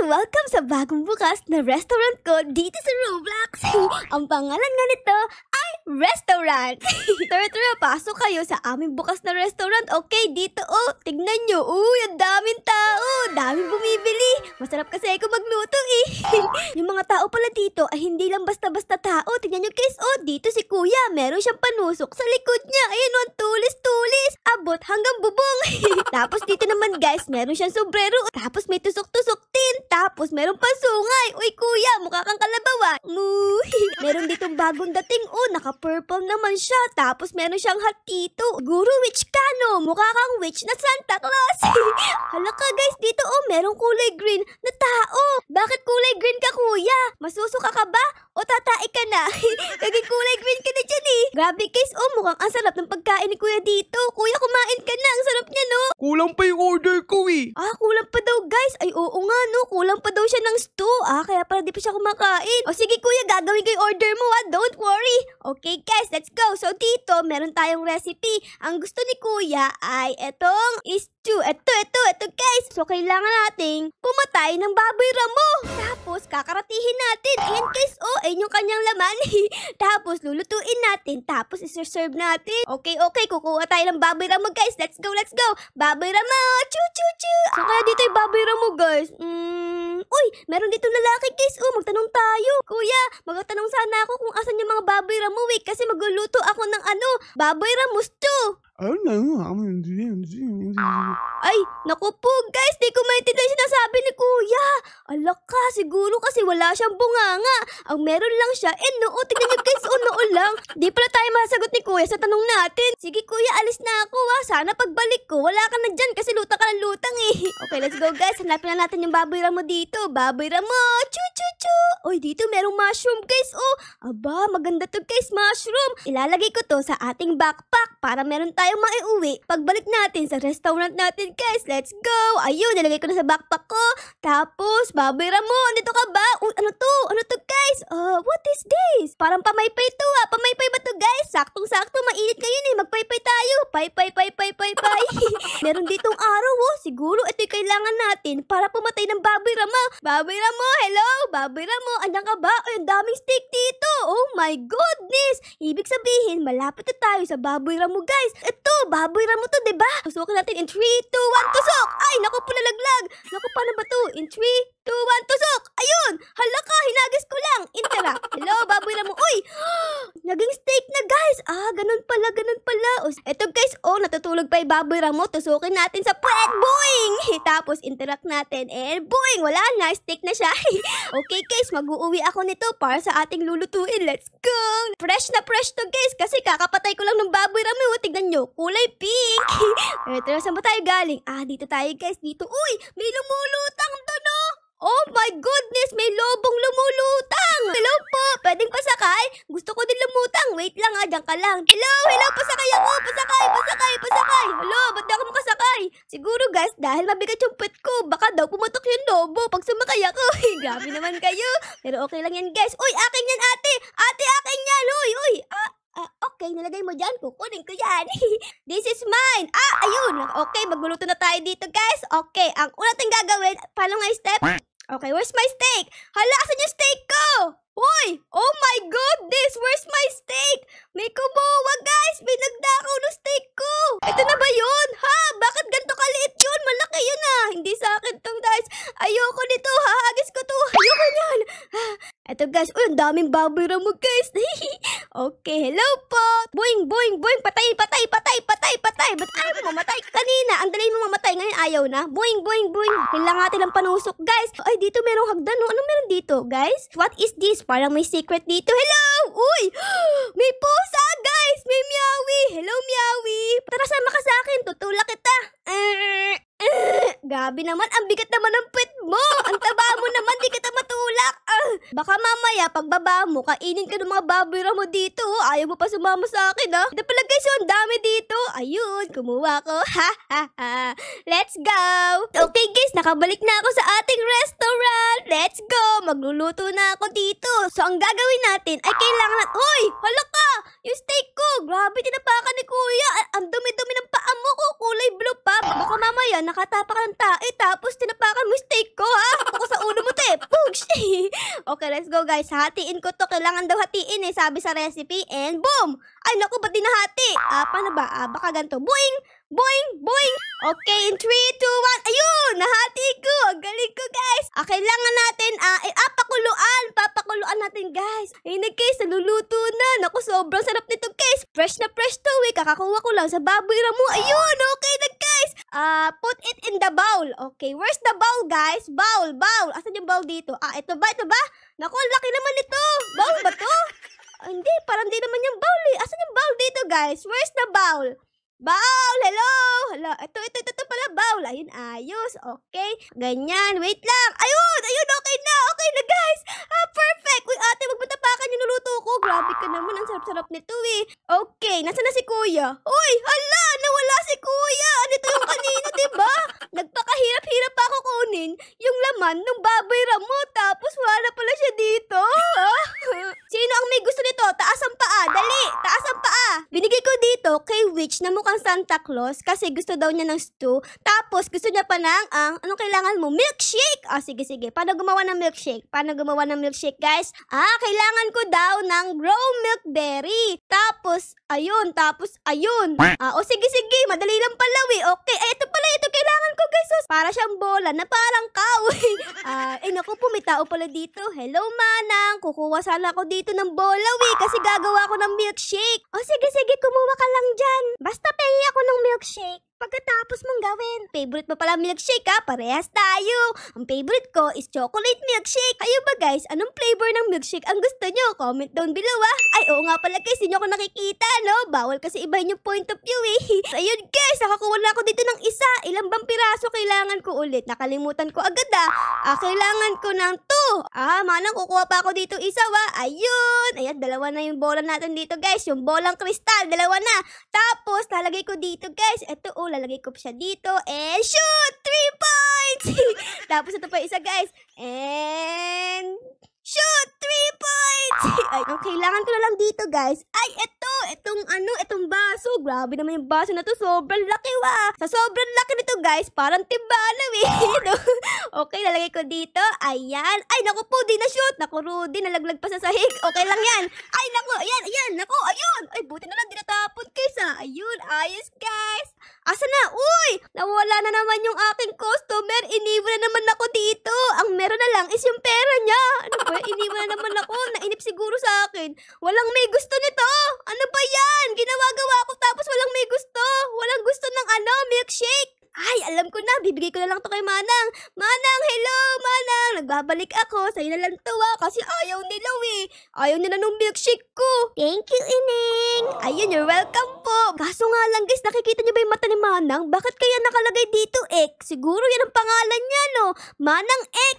welcome sa bagong bukas na restaurant ko dito sa Roblox. Ang pangalan nga nito ay Restaurant. Tara, pasok kayo sa aming bukas na restaurant. Okay, dito tignan nyo. Ang daming tao. Daming bumibili. Masarap kasi ako magluto Yung mga tao pala dito ay hindi lang basta-basta tao. Tignan nyo guys, dito si kuya. Meron siyang panusok sa likod niya. Ayun ang tulis-tulis. Abot hanggang bubong. Tapos dito naman guys, meron siyang sombrero. Tapos may tusok-tusok din. Tapos meron pasungay. Uy kuya, mukha kang kalabaw. Meron ditong bagong dating. Naka-purple naman siya. Tapos meron siyang hatito. Siguro witch ka, no? Mukha kang witch na Santa Claus. Hala ka guys, dito merong kulay green na tao. Bakit kulay green ka kuya? Masusuka ka ba? O tatai ka na? Naging kulay green ka na dyan Grabe guys, mukhang ang sarap ng pagkain ni kuya dito. Kuya, kumain ka na. Ang sarap niya, no? Kulang pa yung order ko Kulang pa daw guys. Ay oo nga, no? Kulang pa daw siya ng stew. Kaya pala di pa siya kumakain. O sige kuya, gagawin ko yung order mo Don't worry. Okay guys, let's go. So dito, meron tayong recipe. Ang gusto ni kuya ay etong stew. Ito guys. So kailangan nating pumatay ng baboy ramo. Tapos kakaratihin natin. Ayan guys, ayun yung kanyang laman. Tapos lulutuin natin. Tapos iserve natin. Okay, kukuha tayo ng baboy ramo guys. Let's go. Baboy ramo. Chu. So kaya dito yung baboy ramo guys. Uy, meron ditong lalaki guys. Magtanong tayo. Kuya, magtanong sana ako kung asan yung mga baboy ramo kasi magluluto ako ng baboy ramo stew. Ay, naku po guys, di ko maintindihan sinasabi ni kuya. Alak ka, siguro kasi wala siyang bunganga. Ang meron lang siya, noo, tingnan niyo guys, noo lang. Di pala tayo masagot ni kuya sa tanong natin. Sige kuya, alis na ako Sana pagbalik ko, wala ka na dyan kasi lutang ka ng lutang Okay, let's go guys, hanapin na natin yung baboy ramo dito. Baboy ramo, chu. Uy, dito merong mushroom guys, Aba, maganda to guys, mushroom. Ilalagay ko to sa ating backpack para meron tayong maiuwi pagbalik natin sa restaurant natin guys. Let's go. Ayun, nilagay ko na sa backpack ko. Tapos, baboy ramo, andito ka ba? Uy, ano to guys? What is this? Parang pamaypay to Pamaypay ba to guys? Saktong-sakto, mainit ngayon Magpaypay tayo. Pay. Meron ditong araw Siguro ito yung kailangan natin para pumatay ng baboy ramo. Baboy ramo, hello? Baboy ramo, andyan ka ba? Ay, ang daming steak dito. Oh my goodness. Ibig sabihin, malapit na tayo sa baboy ramo guys. Ito, baboy ramo to, diba? Tusukin natin in 3, 2, 1, tusok! Ay, naku po, nalaglag! Naku, paano ba to? In 3, 2, 1, tusok! Ayun! Hala ka, hinagis ko lang! Interact! Hello, baboy ramo! Uy! Naging steak na guys! Ganun pala. Ito guys, natutulog pa yung baboy ramo. Tusukin natin sa puwet! Boing! Tapos, interact natin. And boing! Wala na, steak na siya. Okay guys, mag-uuwi ako nito para sa ating lulutuin. Let's go! Fresh na fresh to guys kasi kakapatay ko lang ng baboy ramo. Tignan nyo, kulay pink. Ito na, saan ba tayo galing? Dito tayo guys, dito. Uy, may lumulutang doon Oh my goodness, may lobong lumulutang. Hello po, pwedeng pasakay? Gusto ko din lumutang. Wait lang dyan ka lang. Hello, pasakay ako. Pasakay. Hello, ba't di ako makasakay? Siguro guys, dahil mabigat yung pet ko, baka daw pumatok yung lobo pag sumakay ako. Grabe naman kayo. Pero okay lang yan guys. Uy, akin yan ate. Ate, akin yan. Uy. Okay, nilagay mo dyan. Kukunin ko yan. This is mine. Ayun. Okay, magluluto na tayo dito, guys. Okay, ang una natin gagawin, paano nga step? Okay, where's my steak? Hala, asan yung steak ko? Uy! Oh my goodness! Where's my steak? May kumuha, guys! May nagdakaw ng steak ko! Ito na ba yun? Bakit ganito kaliit yun? Malaki yun Hindi sa akin tong guys. Ayoko nito. Hahagis ko to. Ayoko niyan. Ito guys. Uy, ang daming baboy ramo guys. Okay, hello po. Boing. Patay. Ba't ayaw mo mamatay? Kanina, ang dali mo mamatay. Ngayon ayaw na. Boing. Kailangan natin ng panusok guys. Ay, dito merong hagdan. Ano meron dito guys? What is this? Parang may secret dito. Hello! Uy! May pusa guys! May meowie! Hello meowie! Tara, sama ka sa akin. Tutulak kita. Gabi naman, ang bigat naman ng pet mo. Ang taba mo naman, di kita matulak. Baka mamaya, pagbaba mo, kainin ka ng mga baboy ramo dito. Ayaw mo pa sumama sa akin, Ito pala guys, ang dami dito. Ayun, kumuha ko. Let's go. Okay guys, nakabalik na ako sa ating restaurant. Let's go. Magluluto na ako dito. So, ang gagawin natin ay kailangan Uy, hala ka! Yung steak ko, grabe, tinapakan ni kuya. Ang dumi-dumi ng paa mo ko, kulay blue pa. Baka mamaya, nakatapak ng tae, tapos tinapakan mo steak ko, Ako sa ulo mo Okay, let's go guys. Hatiin ko to. Kailangan daw hatiin eh, sabi sa recipe. And boom! Ay, naku, ba't di nahati? Paano ba? Baka ganito. Boing! Boing! Boing! Okay, in 3, 2, 1. Ayun! Nahati ko! Ang galing ko, guys. Kailangan natin, papakuluan natin, guys. Ayun na, guys. Naluluto na. Naku, sobrang sarap nito, guys. Fresh na fresh to, eh. Kakakuha ko lang sa baboy ramo. Ayun! Okay na, guys. Put it in the bowl. Okay, where's the bowl, guys? Bowl. Asan yung bowl dito? Ito ba? Naku, ang laki naman nito. Bowl ba to? Hindi, parang di naman yung bowl eh. Asan yung bowl dito, guys? Where's the bowl? Bowl! Hello! Ito pala bowl. Ayun, ayos. Okay. Ganyan. Wait lang. Ayun! Okay na, guys. Perfect. Uy, ate, magmatapakan yung nuluto ko. Grabe ka naman. Ang sarap-sarap nito eh. Okay. Nasaan na si kuya? Uy! Hala! Nawala si kuya! Ano yung kanina, diba? Nagpakahirap-hirap pa ako kunin yung laman ng baboy ramo. Tapos wala pala siya dito. Sino ang may gusto nito? Taas ang paa. Dali! Taas ang paa. Binigay ko dito kay Witch na mukhang Santa Claus kasi gusto daw niya ng stew. Tapos gusto niya pa ng, anong kailangan mo? Milkshake! Sige. Paano gumawa ng milkshake, guys? Kailangan ko daw ng raw milk berry. Tapos, ayun. Sige. Madali lang pala, eh. Okay. Ito pala. Ito kailangan ko, guys. Para siyang bola na parang kahoy. Naku po, may tao pala dito. Hello, manang. Kukuha sana ako dito ng bola, kasi gagawa ko ng milkshake. Sige. Kumuha ka lang dyan. Basta pahingi ako ng milkshake. Pagkatapos mong gawin. Favorite mo pala milkshake, Parehas tayo. Ang favorite ko is chocolate milkshake. Kayo ba, guys? Anong flavor ng milkshake ang gusto nyo? Comment down below, Ay, oo nga pala, guys. Hindi nyo ako nakikita, no? Bawal kasi ibahin yung point of view, eh. Ayun, guys. Nakakuha na ako dito ng isa. Ilang bang piraso kailangan ko ulit? Nakalimutan ko agad, kailangan ko ng 2. Manang kukuha pa ako dito isa, Ayun. Ayan, dalawa na yung bola natin dito, guys. Yung bolang kristal, dalawa na. Tapos, lalagay ko dito, guys. Ito, lalagay ko siya dito. And shoot! 3 points! Tapos ito pa isa, guys. And shoot! 3 points! Ay, ang kailangan ko na lang dito, guys, ay itong baso. Grabe naman yung baso na to. Sobrang laki, Sa sobrang laki nito, guys, parang timbalaw, Okay, lalagay ko dito. Ayan. Ay, naku po, di na shoot. Naku, Rudy, nalaglag pa sa sahig. Okay lang yan. Ay, naku, ayan. Naku, ayun. Ay, buti na lang, di natapon, guys, Ayun, ayos, guys. Asa na? Uy! Nawala na naman yung aking customer. Iniwan na naman ako dito. Ang meron na lang is yung pera niya. Ano ba? Iniwan na naman ako. Nainip siguro sa akin. Walang may gusto nito. Ano ba yan? Ginawa-gawa ko tapos walang may gusto. Walang gusto ng milkshake. Ay, alam ko na. Bibigay ko na lang to kay Manang. Manang, hello, Manang. Nagbabalik ako. Sa'yo na lang to, kasi ayaw nila, Ayaw nila nung milkshake ko. Thank you, Ining. Ayun, you're welcome po. Kaso nga lang, guys, nakikita niyo ba yung mata ni Manang? Bakit kaya nakalagay dito, X? Siguro yan ang pangalan niya, no? Manang X.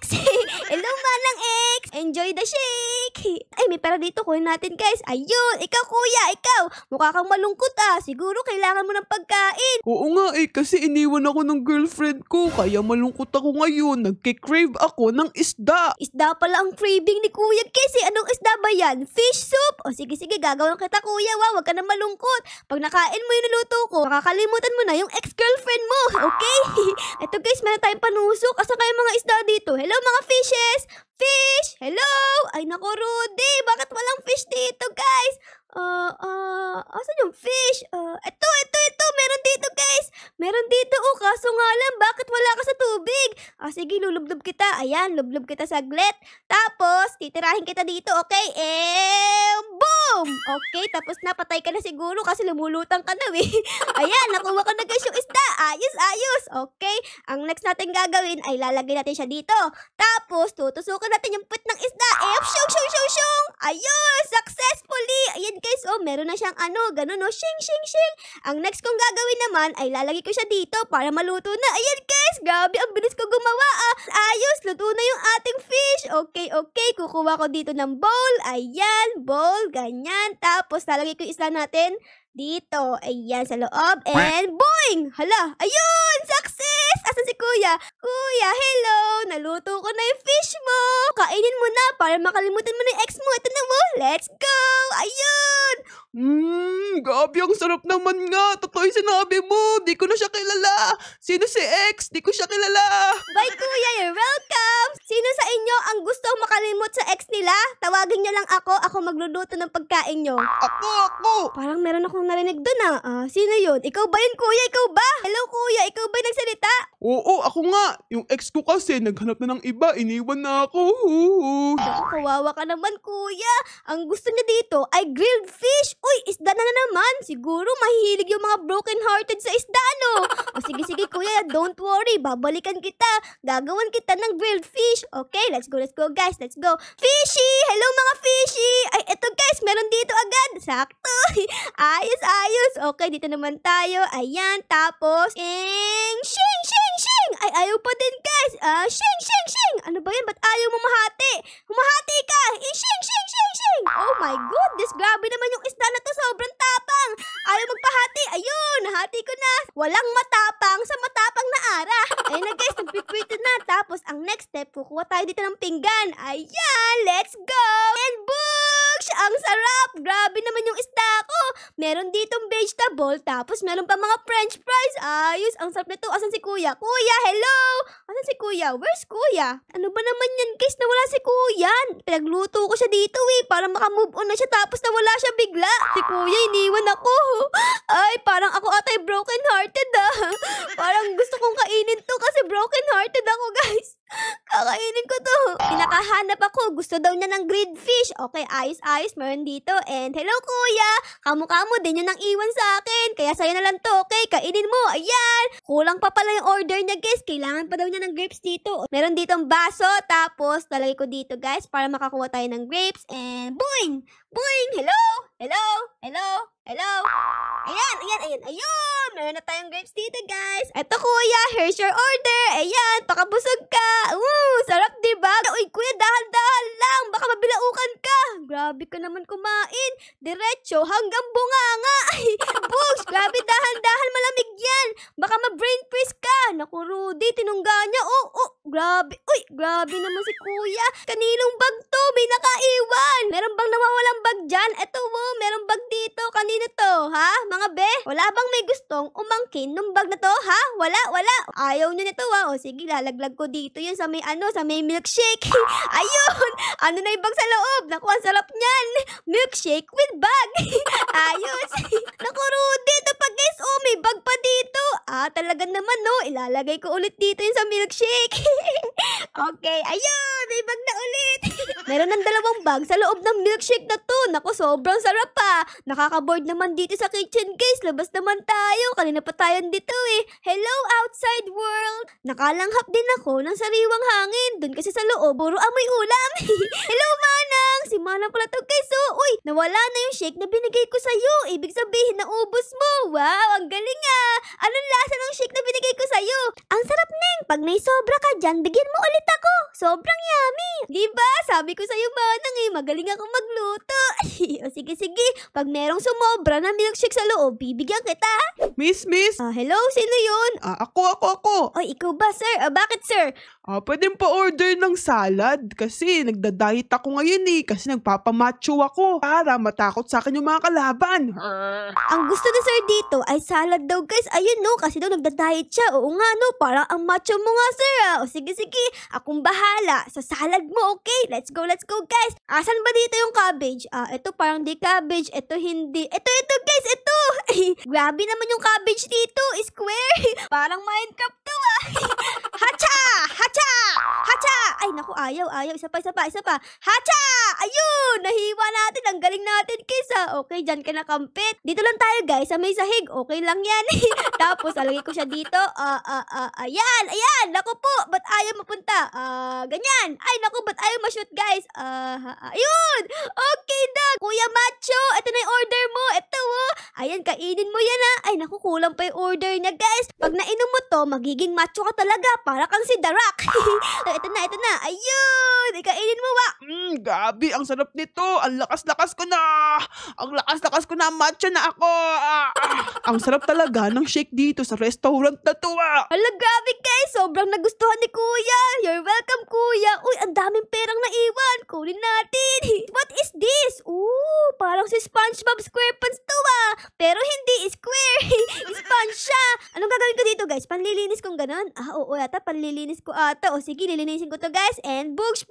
Hello, Manang X. Enjoy the shake. Ay, may pera dito. Kunin natin, guys. Ayun, ikaw, kuya, ikaw. Mukha kang malungkot, Siguro kailangan mo ng pagkain. Oo nga kasi iniwan ako ng girlfriend ko. Kaya malungkot ako ngayon. Nagkikrave ako ng isda. Isda pala ang craving ni kuya, guys. Anong isda ba yan? Fish soup? Sige, gagawin kita, kuya. Huwag ka na malungkot. Pag nakain mo yung niluto ko, makakalimutan mo na yung ex-girlfriend mo. Okay? Ito, guys, meron tayong panusok. Asa kayo mga isda dito? Hello, mga fishes? Fish! Hello! Ay, naku, Rudy. Bakit walang fish dito, guys? Asan yung fish? Ito. Meron dito, guys. Meron dito, kaso nga lang, bakit wala ka sa tubig? Sige, lulublob kita. Ayan, lublob kita saglit. Tapos, titirahin kita dito, okay? Boom! Okay, tapos napatay ka na siguro kasi lumulutang ka na, Ayan, nakuha ko na, guys, yung isda. Ayos. Okay, ang next natin gagawin ay lalagay natin siya dito. Tapos, tutusukan natin yung put ng isda. Shung! Ayun, successfully. Ayan, guys, meron na siyang ganun, shing. Ang next kong gagawin naman ay lalagay ko siya dito para maluto na. Ayan, guys, grabe, ang bilis ko gumawa, Ayos, luto na yung ating fish. Okay, kukuha ko dito ng bowl. Ayan, bowl, ganyan. Tapos, lalagay ko yung isda natin dito. Ayan, sa loob. And boing! Hala, ayun! Success! Asan si kuya? Kuya, hello! Naluto ko na yung fish mo. Kainin mo na para makalimutan mo na yung ex mo. Ito na mo. Let's go! Ayun! Grabe, ang sarap naman nga. Totoo yung sinabi mo. Di ko na siya kilala. Sino si ex? Di ko siya kilala. Bye, kuya. You're welcome. Sino sa inyo ang gusto makalimot sa ex nila? Tawagin niyo lang ako. Ako magluluto ng pagkain niyo. Ako! Parang meron akong narinig dun sino yun? Ikaw ba yun, kuya? Ikaw ba? Hello, kuya. Ikaw ba yung nagsalita? Oo, ako nga. Yung ex ko kasi naghanap na ng iba, iniwan na ako. Naku, kawawa ka naman, kuya. Ang gusto niya dito ay grilled fish. Uy, isda na naman. Siguro mahihilig yung mga broken-hearted sa isda, no? O sige, kuya. Don't worry. Babalikan kita. Gagawan kita ng grilled fish. Okay, let's go, guys. Let's go. Fishy! Hello, mga fishy! Ay, eto, guys. Meron dito agad. Sakto. Ayos. Okay, dito naman tayo. Ayan, tapos, shing! Ay, ayaw pa din, guys. Shing! Ano ba yan? Ba't ayaw mo mahati? Humahati ka! Shing! Oh my goodness, grabe naman yung isda na to. Sobrang tapang. Ayaw magpahati. Ayun, nahati ko na. Walang matapang sa matapang na ara. Ayun na, guys, nagpiprito na. Tapos, ang next step, kukuha tayo dito ng pinggan. Ayan, let's go! And boosh! Ang sarap! Grabe naman yung isda ko. Meron ditong vegetable, tapos meron pa mga french fries. Ayos, ang sarap nito. Asan si kuya? Kuya, hello! Asan si kuya? Where's kuya? Ano ba naman yan, guys? Nawala si kuya. Pinagluto ko siya dito, para makamove on na siya, tapos nawala siya bigla. Si kuya, iniwan ako. Ay, parang ako atay broken hearted, Parang gusto kong kainin to kasi broken hearted ako, guys. Kakainin ko to. Pinakahanap ako. Gusto daw niya ng grilled fish. Okay, ayos. Meron dito. And hello, kuya. Kamu din yun ang iwan sa akin. Kaya sa'yo na lang to. Okay, kainin mo. Ayan. Kulang pa pala yung order niya, guys. Kailangan pa daw niya ng grapes dito. Meron ditong baso. Tapos, lalagay ko dito, guys, para makakuha tayo ng grapes. And boing! Hello. Ayan. Meron na tayong grapes dito, guys. Eto, kuya. Here's your order. Ayan. Pakabusog ka. Sarap, diba? Uy, kuya, dahan-dahan lang. Baka mabilaukan ka. Grabe ka naman kumain. Diretso hanggang bunganga. Bugs, grabe, dahan-dahan, malamig yan. Baka ma-brain freeze ka. Naku, Rudy, tinungga niya. Grabe. Uy, grabe naman si kuya. Kaninong bag to? May nakaiwan. Meron bang nawawalang bag dyan? Eto, meron bag dito. Kanino to, ha? Mga be? Wala bang may gustong umangkin nung bag na to, ha? Wala. Ayaw nyo nito, O sige, lalaglag ko dito yun sa may milkshake. Ayun. Ano na yung bag sa loob? Naku, ang sarap niyan. Milkshake with bag. Ayos. Naku, Rudy, ito pa, guys. May bag pa dito. Talaga naman, no? Ilalagay ko ulit dito yun sa milkshake. Okay, ayun. May bag na ulit. Meron ng 2 bag sa loob ng milkshake na to. Naku, sobrang sarap pa. Nakaka-board naman dito sa kitchen, guys. Labas naman tayo. Kanina pa tayo dito, Hello, outside world. Nakalanghap din ako ng sariwang hangin. Doon kasi sa loob, puro amoy ulam. Hello, Manang. Si Manang pala to, guys. Uy, nawala na yung shake na binigay ko sa'yo. Ibig sabihin na ubos mo. Wow, ang galing Anong lasa ng shake na binigay ko sa'yo? Ang sarap, Neng. Pag may sobra ka dyan, bigyan mo ulit ako. Sobrang yummy. Diba? Sabi ko sa'yo, Manang, magaling ako magluto. O sige. Pag merong sumobra na milkshake sa loob, bibigyan kita. Miss? Hello? Sino yun? Ako. Oy, ikaw ba, sir? Bakit, sir? Pwedeng pa-order ng salad kasi nagda-diet ako ngayon kasi nagpapamacho ako para matakot sa akin yung mga kalaban. Ang gusto na sir dito ay salad daw, guys. Ayun, no, kasi daw nagda-diet siya. Oo nga, no, parang ang macho mo nga, sir. O sige, akong bahala sa salad mo, okay? Let's go, guys. Asan ba dito yung cabbage? Ito parang di cabbage. Ito hindi. Ito, guys, ito. Grabe naman yung cabbage dito. Square. Parang Minecraft to, Hacha! Ay, naku, ayaw. Isa pa. Hacha! Ayun! Nahiwa natin. Ang galing natin, guys, Okay, dyan ka nakampit. Dito lang tayo, guys, sa may sahig. Okay lang yan. Tapos, alagay ko siya dito. Ayan. Naku po, ba't ayaw mapunta? Ganyan. Ay, naku, ba't ayaw ma-shoot, guys? Ayun! Okay na. Kuya Macho, ito na yung order mo. Ito, Ayan, kainin mo yan, Ay, naku, kulang pa yung order niya, guys. Pag nainom mo to, magiging macho ka talaga. Para kang si The Rock. Ito na. Ayun! Ikainin mo, Gabi, ang sarap nito. Ang lakas-lakas ko na. Matcha na ako. Ang sarap talaga ng shake dito sa restaurant na to, Hala, grabe, guys. Sobrang nagustuhan ni Kuya. You're welcome, Kuya. Uy, ang daming perang naiwan. Kunin natin. What is this? Ooh, parang si SpongeBob SquarePants to pero hindi square. Sponge siya. Anong gagawin ko dito guys? Panlilinis kong ganon? Oo yata, panlilinis ko ata. O sige, lilinisin ko to guys. And books.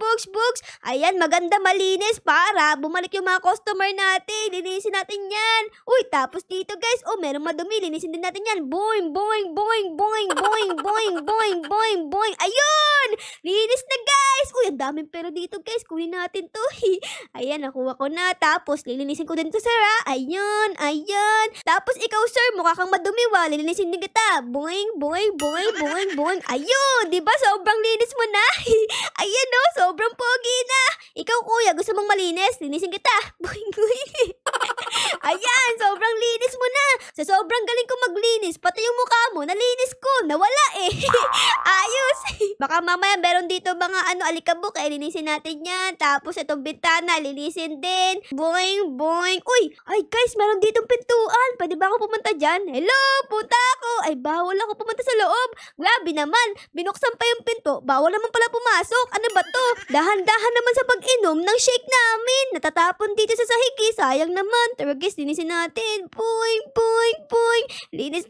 Ayan, maganda malinis para bumalik yung mga customer natin. Linisin natin yan. Uy, tapos dito guys, merong madumi. Linisin din natin yan. Boing. Ayun! Linis na guys. Uy, ang daming pera dito guys. Kunin natin to. Ayan, nakuha ko na. Tapos, lilinisin ko din to sir Ayun. Tapos ikaw sir, mukha kang madumi lilinisin din kita. Boing. Ayun, diba sobrang linis mo na? Ayan sobrang pogi na. Ikaw kuya, gusto mong malinis? Linisin kita. Boing. Ayan, sobrang linis mo na. Sa sobrang galing ko maglinis, pati yung mukha mo, nalinis ko. Nawala Ayos. Baka mamaya meron dito mga alikabok, linisin natin yan. Tapos itong bintana, linisin din. Boing. Uy, ay guys, meron ditong pintuan. Pwede ba ako pumunta dyan? Hello, punta ako. Ay, bawal ako pumunta sa loob. Grabe naman, binuksan pa yung pinto. Bawal naman pala pumasok. Ano ba to? Dahan-dahan naman sa pag-inom ng shake namin. Natatapon dito sa sahig. Sayang naman. Tara guys, linisin natin. Boing. Linis.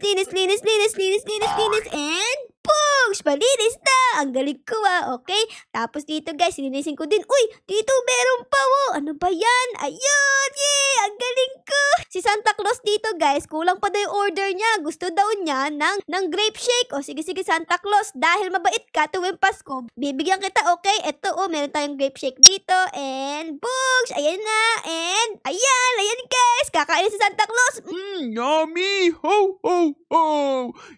And Pugs! Malinis na! Ang galing ko okay? Tapos dito guys, linisin ko din. Uy! Dito meron pa Ano ba yan? Ayun! Yay! Ang galing ko! Si Santa Claus dito guys, kulang pa daw yung order niya. Gusto daw niya ng grape shake. O sige Santa Claus, dahil mabait ka tuwing Pasko, bibigyan kita okay? Ito meron tayong grape shake dito. And Pugs! Ayan na! And ayan guys! Kakain si Santa Claus! Yummy! Ho, ho, ho!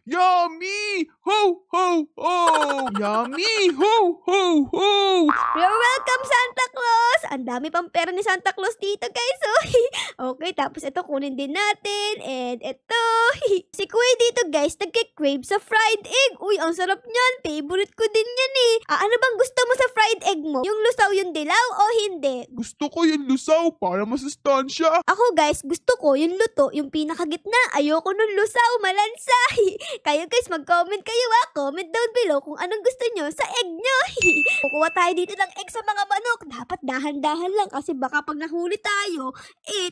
Yummy! Ho, ho, ho! Yummy! Ho, ho, ho! You're welcome, Santa Claus! Ang dami pang pera ni Santa Claus dito, guys. Okay, tapos ito kunin din natin. And ito. Si Kuya dito, guys, nagkikrave sa fried egg. Uy, ang sarap niyan. Favorite ko din yan ano bang gusto mo sa fried egg mo? Yung lusaw, yung dilaw o hindi? Gusto ko yung lusaw para masustansya. Ako, guys, gusto ko yung luto, yung pinakagitna. Ayoko nung lusaw, malansa. Kayo, guys, mag-comment kayo Comment down below kung anong gusto nyo sa egg nyo. Kukuha tayo dito ng egg sa mga manok. Dapat dahan-dahan lang kasi baka pag nahuli tayo,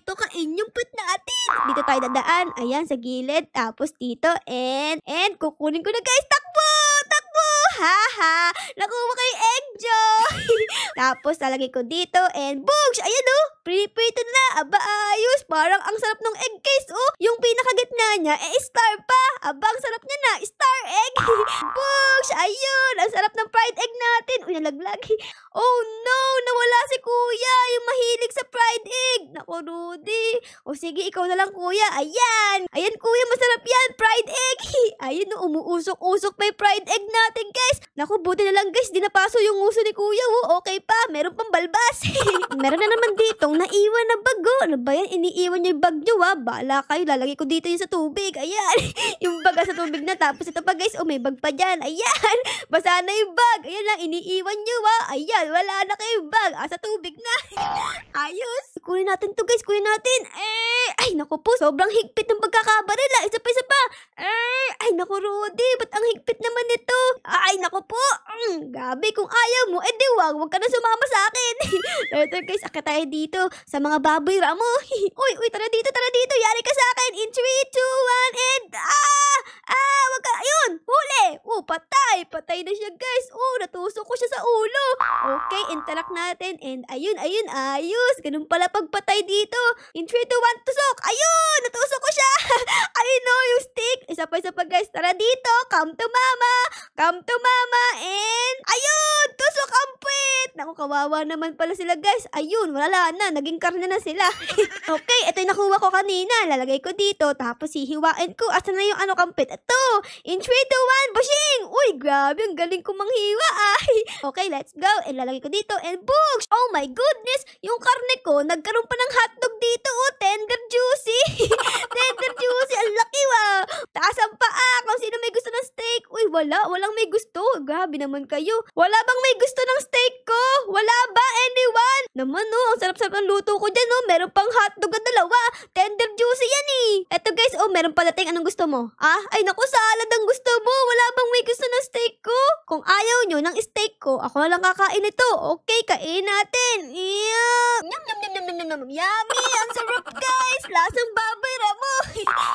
tukain yung put natin. Dito tayo dadaan. Ayan, sa gilid. Tapos dito. And kukunin ko na guys. Takbo! Haha! Nakuha kayo egg joy! Tapos lalagay ko dito. And boogs! Ayan Prito na. Aba, ayos. Parang ang sarap ng egg guys. Yung pinakagitna niya, star pa. Aba, ang sarap niya na. Star egg. Boogs! Ayun. Ang sarap ng fried egg natin. Uy, nalaglag. Oh no! Nawala si kuya. Yung mahilig sa fried egg. Naku, Rudy. O sige, ikaw na lang kuya. Ayan. Ayan kuya, masarap yan. Fried egg. Ayun, umuusok-usok pa yung fried egg natin guys. Naku, buti na lang guys. Di napaso yung uso ni kuya. Okay pa. Meron pang balbas. Meron na naman ditong naiwan na bago. Ano ba yan? Iniiwan niyo yung bag nyo Bahala kayo. Lalagay ko dito yung sa tubig. Ayan. Yung bag sa tubig na. Tapos ito pa guys. May bag pa dyan. Ayan. Basa na yung bag. Ayan lang. Iniiwan nyo Ayan. Wala na kayong bag. Sa tubig na. Ayos. Kunin natin to guys. Kunin natin. Ay naku po. Sobrang higpit ng pagkakabarila. Isa pa. Ay naku Rudy. Ba't ang higpit naman nito? Ay naku po. Gabi. Kung ayaw mo, di wag ka na sumama sa akin. Ito guys. Akit tayo dito sa mga baboy ramo. Uy, tara dito. Yari ka sa akin. In 3, 2, 1, and wag ka. Ayun, huli. Patay na siya guys. Natusok ko siya sa ulo. Okay, interact natin. And ayun, ayos. Ganun pala pagpatay dito. In 3, 2, 1, tusok. Ayun, natusok ko siya. Ayun yung stick. Isa pa guys. Tara dito. Come to mama. And ayun, tusok ang puwit. Naku, kawawa naman pala sila guys. Ayun, wala na. Naging karne na sila. Okay, ito yung nakuha ko kanina. Lalagay ko dito. Tapos hihiwain ko. Asan na yung kampit? Ito. In 3, 2, 1, bushing! Uy, grabe. Ang galing ko manghiwa Okay, let's go. And lalagay ko dito. And books! Oh my goodness! Yung karne ko, nagkaroon pa ng hotdog dito. Tender juicy. Tender juicy. Ang laki Taas ang paa. Kung sino may gusto ng steak. Uy, walang may gusto. Grabe naman kayo. Wala bang may gusto ng steak ko? Wala ba? Anyone? Naman ang sarap-sarap ng luto ko dyan Meron pang hotdog at dalawa. Tender juicy yan Eto guys, meron pa dating. Anong gusto mo? Ay naku, salad ang gusto mo. Wala bang may gusto ng steak ko? Kung ayaw nyo ng steak ko, ako na lang kakain ito. Okay, kain natin. Yeah. Nyam, nyam, nyam, nyam, nyam, Yummy! Ang sarap guys! Lasang baboy ramo!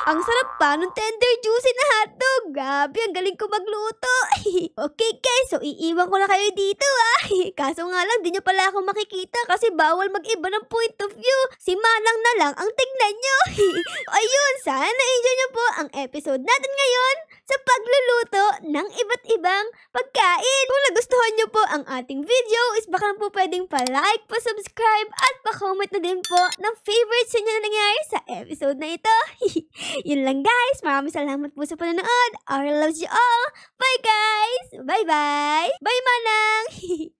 Ang sarap pa nung tender juicy na hotdog. Grabe, ang galing ko magluto. Okay guys, so iiwan ko na kayo dito Kaso nga lang, di nyo pala ako makikita kasi bawal mag-iba ng point of view. Si Manang na lang ang tignan nyo. Ayun, sana na-enjoy nyo po ang episode natin ngayon sa pagluluto ng iba't ibang pagkain. Kung nagustuhan nyo po ang ating video, is baka na po pwedeng pa-like, pa-subscribe, at pa-comment na din po ng favorites nyo na nangyari sa episode na ito. Yun lang guys, maraming salamat po sa panonood. Our loves you all. Bye guys! Bye-bye! Bye Manang!